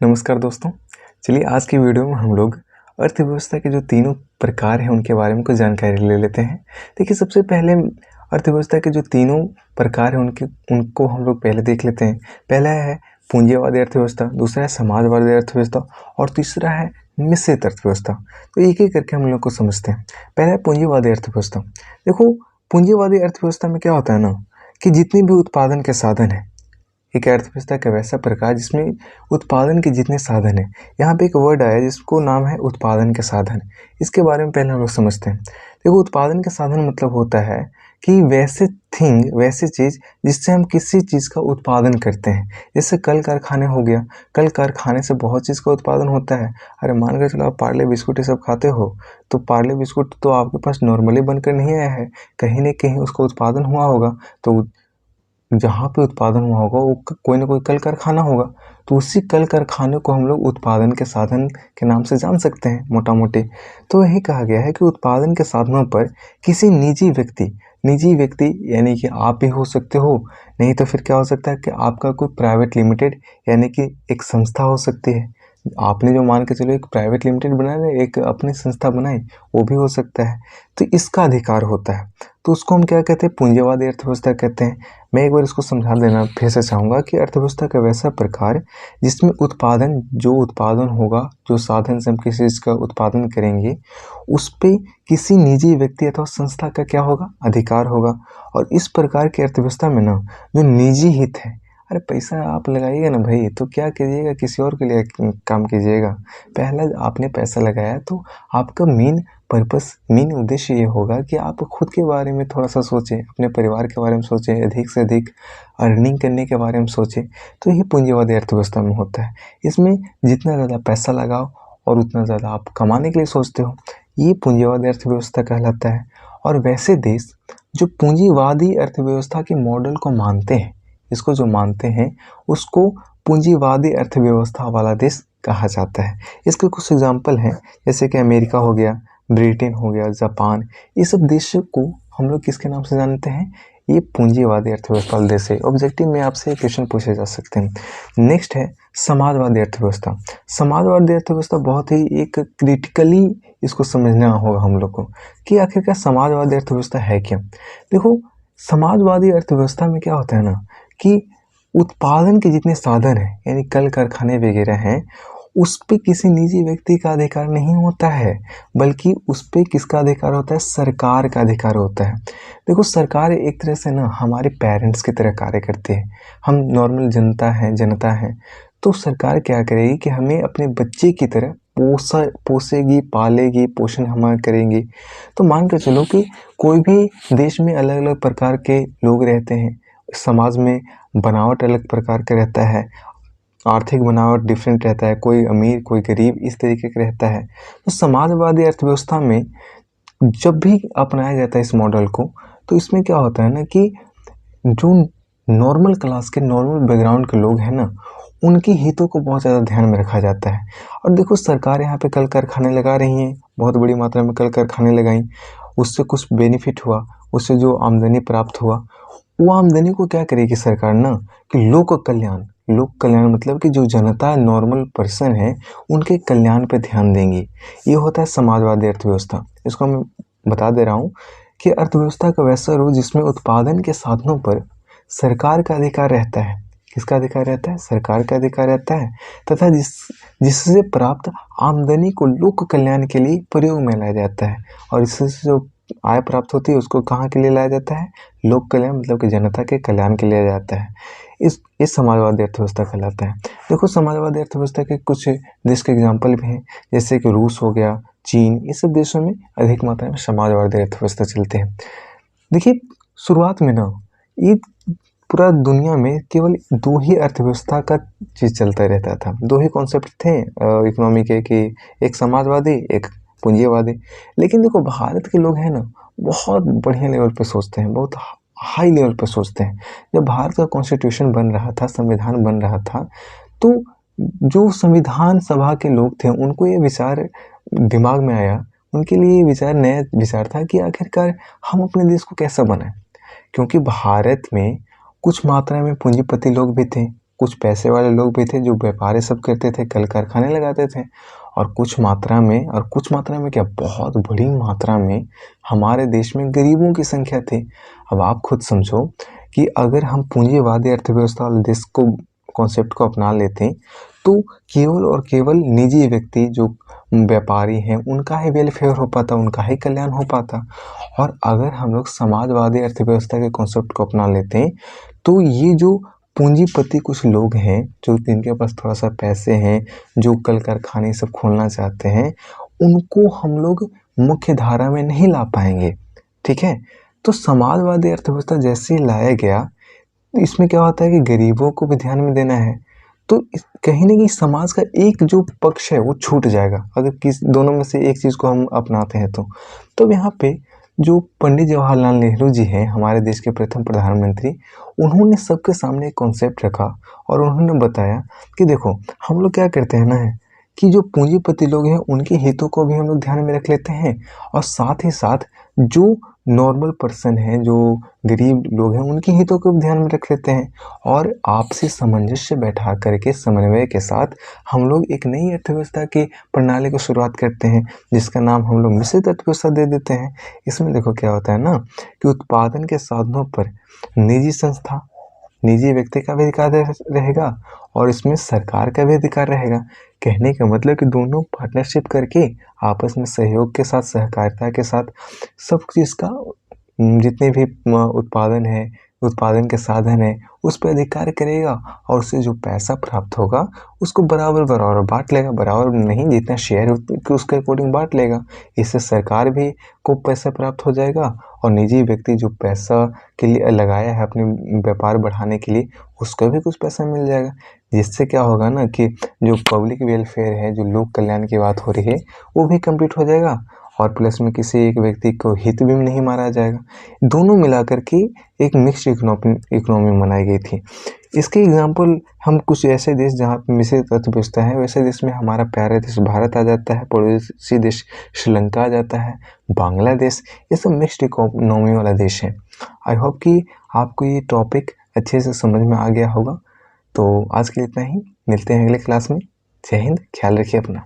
नमस्कार दोस्तों। चलिए आज की वीडियो में हम लोग अर्थव्यवस्था के जो तीनों प्रकार हैं उनके बारे में कुछ जानकारी ले लेते हैं। देखिए सबसे पहले अर्थव्यवस्था के जो तीनों प्रकार हैं उनको हम लोग पहले देख लेते हैं। पहला है पूंजीवादी अर्थव्यवस्था, दूसरा है समाजवादी अर्थव्यवस्था और तीसरा है मिश्रित अर्थव्यवस्था। तो एक एक करके हम लोग को समझते हैं। पहला है पूंजीवादी अर्थव्यवस्था। देखो पूंजीवादी अर्थव्यवस्था में क्या होता है ना कि जितने भी उत्पादन के साधन हैं, एक अर्थव्यवस्था का वैसा प्रकार जिसमें उत्पादन के जितने साधन हैं। यहाँ पे एक वर्ड आया जिसको नाम है उत्पादन के साधन। इसके बारे में पहले हम लोग समझते हैं। देखो उत्पादन के साधन मतलब होता है कि वैसे चीज़ जिससे हम किसी चीज़ का उत्पादन करते हैं। जैसे कल कारखाने हो गया, कल कारखाने से बहुत चीज़ का उत्पादन होता है। अरे मान कर चलो आप पार्ले बिस्कुट ये सब खाते हो, तो पार्ले बिस्कुट तो आपके पास नॉर्मली बनकर नहीं आया है, कहीं न कहीं उसका उत्पादन हुआ होगा। तो जहाँ पे उत्पादन हुआ होगा वो कोई ना कोई कल कारखाना होगा। तो उसी कल कारखाने को हम लोग उत्पादन के साधन के नाम से जान सकते हैं मोटा मोटी। तो यही कहा गया है कि उत्पादन के साधनों पर किसी निजी व्यक्ति यानी कि आप भी हो सकते हो, नहीं तो फिर क्या हो सकता है कि आपका कोई प्राइवेट लिमिटेड यानी कि एक संस्था हो सकती है। आपने जो मान के चलो एक प्राइवेट लिमिटेड बनाया, एक अपनी संस्था बनाई, वो भी हो सकता है। तो इसका अधिकार होता है, तो उसको हम क्या कहते हैं, पूंजीवादी अर्थव्यवस्था कहते हैं। मैं एक बार इसको समझा देना फिर से चाहूँगा कि अर्थव्यवस्था का वैसा प्रकार जिसमें जो उत्पादन होगा, जो साधन से हम किसी चीज़ का उत्पादन करेंगे, उस पे किसी निजी व्यक्ति अथवा संस्था का क्या होगा, अधिकार होगा। और इस प्रकार की अर्थव्यवस्था में ना जो निजी हित है, अरे पैसा आप लगाइएगा ना भाई, तो क्या कीजिएगा, किसी और के लिए काम कीजिएगा। पहला आपने पैसा लगाया तो आपका मेन उद्देश्य ये होगा कि आप खुद के बारे में थोड़ा सा सोचें, अपने परिवार के बारे में सोचें, अधिक से अधिक अर्निंग करने के बारे में सोचें। तो ये पूंजीवादी अर्थव्यवस्था में होता है। इसमें जितना ज़्यादा पैसा लगाओ और उतना ज़्यादा आप कमाने के लिए सोचते हो, ये पूंजीवादी अर्थव्यवस्था कहलाता है। और वैसे देश जो पूंजीवादी अर्थव्यवस्था के मॉडल को मानते हैं, इसको जो मानते हैं उसको पूंजीवादी अर्थव्यवस्था वाला देश कहा जाता है। इसके कुछ एग्जाम्पल हैं, जैसे कि अमेरिका हो गया, ब्रिटेन हो गया, जापान। ये सब देशों को हम लोग किसके नाम से जानते हैं, ये पूंजीवादी अर्थव्यवस्था वाले देश है। ऑब्जेक्टिव में आपसे क्वेश्चन पूछे जा सकते हैं। नेक्स्ट है समाजवादी अर्थव्यवस्था। समाजवादी अर्थव्यवस्था बहुत ही एक क्रिटिकली इसको समझना होगा हम लोग को कि आखिरकार समाजवादी अर्थव्यवस्था है क्या। देखो समाजवादी अर्थव्यवस्था में क्या होता है ना कि उत्पादन के जितने साधन हैं यानी कल कारखाने वगैरह हैं, उस पे किसी निजी व्यक्ति का अधिकार नहीं होता है, बल्कि उस पे किसका अधिकार होता है, सरकार का अधिकार होता है। देखो सरकार एक तरह से ना हमारे पेरेंट्स की तरह कार्य करती है। हम नॉर्मल जनता है, तो सरकार क्या करेगी कि हमें अपने बच्चे की तरह पोसेगी, पालेगी, पोषण हमारा करेंगी। तो मान कर चलो कि कोई भी देश में अलग अलग प्रकार के लोग रहते हैं, समाज में बनावट अलग प्रकार का रहता है, आर्थिक बनावट डिफरेंट रहता है, कोई अमीर कोई गरीब इस तरीके का रहता है। तो समाजवादी अर्थव्यवस्था में जब भी अपनाया जाता है इस मॉडल को, तो इसमें क्या होता है ना कि जो नॉर्मल क्लास के नॉर्मल बैकग्राउंड के लोग हैं ना, उनके हितों को बहुत ज़्यादा ध्यान में रखा जाता है। और देखो सरकार यहाँ पे कल कारखाने लगा रही हैं, बहुत बड़ी मात्रा में कल कारखाने लगाई, उससे कुछ बेनिफिट हुआ, उससे जो आमदनी प्राप्त हुआ, वो आमदनी को क्या करेगी सरकार ना कि लोक कल्याण मतलब कि जो जनता नॉर्मल पर्सन है उनके कल्याण पे ध्यान देंगी। ये होता है समाजवादी अर्थव्यवस्था। इसको मैं बता दे रहा हूँ कि अर्थव्यवस्था का वैसा रूप जिसमें उत्पादन के साधनों पर सरकार का अधिकार रहता है। किसका अधिकार रहता है, सरकार का अधिकार रहता है, तथा जिससे प्राप्त आमदनी को लोक कल्याण के लिए प्रयोग में लाया जाता है। और इससे जो आय प्राप्त होती है उसको कहाँ के लिए लाया जाता है, लोक कल्याण मतलब कि जनता के कल्याण के लिए जाता है। इस समाजवादी अर्थव्यवस्था कहलाता है। देखो समाजवादी अर्थव्यवस्था के कुछ देश के एग्जाम्पल भी हैं, जैसे कि रूस हो गया, चीन, ये सब देशों में अधिक मात्रा में समाजवादी अर्थव्यवस्था चलते हैं। देखिए शुरुआत में ना ये पूरा दुनिया में केवल दो ही अर्थव्यवस्था का चीज़ चलता रहता था, दो ही कॉन्सेप्ट थे इकोनॉमी के, कि एक समाजवादी एक पूंजीवादी। लेकिन देखो भारत के लोग हैं ना बहुत बढ़िया लेवल पे सोचते हैं, बहुत हाई लेवल पे सोचते हैं। जब भारत का कॉन्स्टिट्यूशन बन रहा था, संविधान बन रहा था, तो जो संविधान सभा के लोग थे उनको ये विचार दिमाग में आया, उनके लिए ये विचार नया विचार था कि आखिरकार हम अपने देश को कैसा बनाएं। क्योंकि भारत में कुछ मात्रा में पूंजीपति लोग भी थे, कुछ पैसे वाले लोग भी थे जो व्यापार सब करते थे, कल कारखाने लगाते थे, और कुछ मात्रा में क्या, बहुत बड़ी मात्रा में हमारे देश में गरीबों की संख्या थी। अब आप खुद समझो कि अगर हम पूंजीवादी अर्थव्यवस्था वाले देश को कॉन्सेप्ट को अपना लेते तो केवल और केवल निजी व्यक्ति जो व्यापारी हैं उनका ही वेलफेयर हो पाता, उनका ही कल्याण हो पाता। और अगर हम लोग समाजवादी अर्थव्यवस्था के कॉन्सेप्ट को अपना लेते हैं तो ये जो पूंजीपति कुछ लोग हैं जो जिनके पास थोड़ा सा पैसे हैं, जो कल कारखाने सब खोलना चाहते हैं, उनको हम लोग मुख्य धारा में नहीं ला पाएंगे। ठीक है, तो समाजवादी अर्थव्यवस्था जैसे ही लाया गया तो इसमें क्या होता है कि गरीबों को भी ध्यान में देना है, तो कहीं ना कहीं समाज का एक जो पक्ष है वो छूट जाएगा अगर किस दोनों में से एक चीज़ को हम अपनाते हैं तो यहाँ पे जो पंडित जवाहरलाल नेहरू जी हैं, हमारे देश के प्रथम प्रधानमंत्री, उन्होंने सबके सामने एक कॉन्सेप्ट रखा और उन्होंने बताया कि देखो हम लोग क्या करते हैं ना कि जो पूंजीपति लोग हैं उनके हितों को भी हम लोग ध्यान में रख लेते हैं, और साथ ही साथ जो नॉर्मल पर्सन हैं, जो गरीब लोग हैं, उनके हितों को भी ध्यान में रख लेते हैं, और आपसी सामंजस्य बैठा करके समन्वय के साथ हम लोग एक नई अर्थव्यवस्था की प्रणाली को शुरुआत करते हैं जिसका नाम हम लोग मिश्रित अर्थव्यवस्था दे देते हैं। इसमें देखो क्या होता है ना कि उत्पादन के साधनों पर निजी संस्था, निजी व्यक्ति का भी अधिकार रहेगा और इसमें सरकार का भी अधिकार रहेगा। कहने का मतलब कि दोनों पार्टनरशिप करके आपस में सहयोग के साथ, सहकारिता के साथ सब चीज़ का जितने भी उत्पादन है, उत्पादन के साधन है, उस पर अधिकार करेगा और उससे जो पैसा प्राप्त होगा उसको बराबर बराबर बांट लेगा, बराबर नहीं जितना शेयर है उसके अकॉर्डिंग बांट लेगा। इससे सरकार भी को पैसा प्राप्त हो जाएगा और निजी व्यक्ति जो पैसा के लिए लगाया है अपने व्यापार बढ़ाने के लिए उसको भी कुछ पैसा मिल जाएगा, जिससे क्या होगा ना कि जो पब्लिक वेलफेयर है, जो लोक कल्याण की बात हो रही है, वो भी कंप्लीट हो जाएगा और प्लस में किसी एक व्यक्ति को हित भी नहीं मारा जाएगा। दोनों मिलाकर के एक मिक्स्ड इकोनॉमी बनाई गई थी। इसके एग्जाम्पल हम कुछ ऐसे देश जहाँ पे मिश्रित अर्थव्यवस्था है वैसे देश में हमारा प्यारा देश भारत आ जाता है, पड़ोसी देश श्रीलंका आ जाता है, बांग्लादेश, ये सब मिक्स्ड इकोनॉमी वाला देश है। आई होप कि आपको ये टॉपिक अच्छे से समझ में आ गया होगा। तो आज के लिए इतना ही, मिलते हैं अगले क्लास में। जय हिंद, ख्याल रखिए अपना।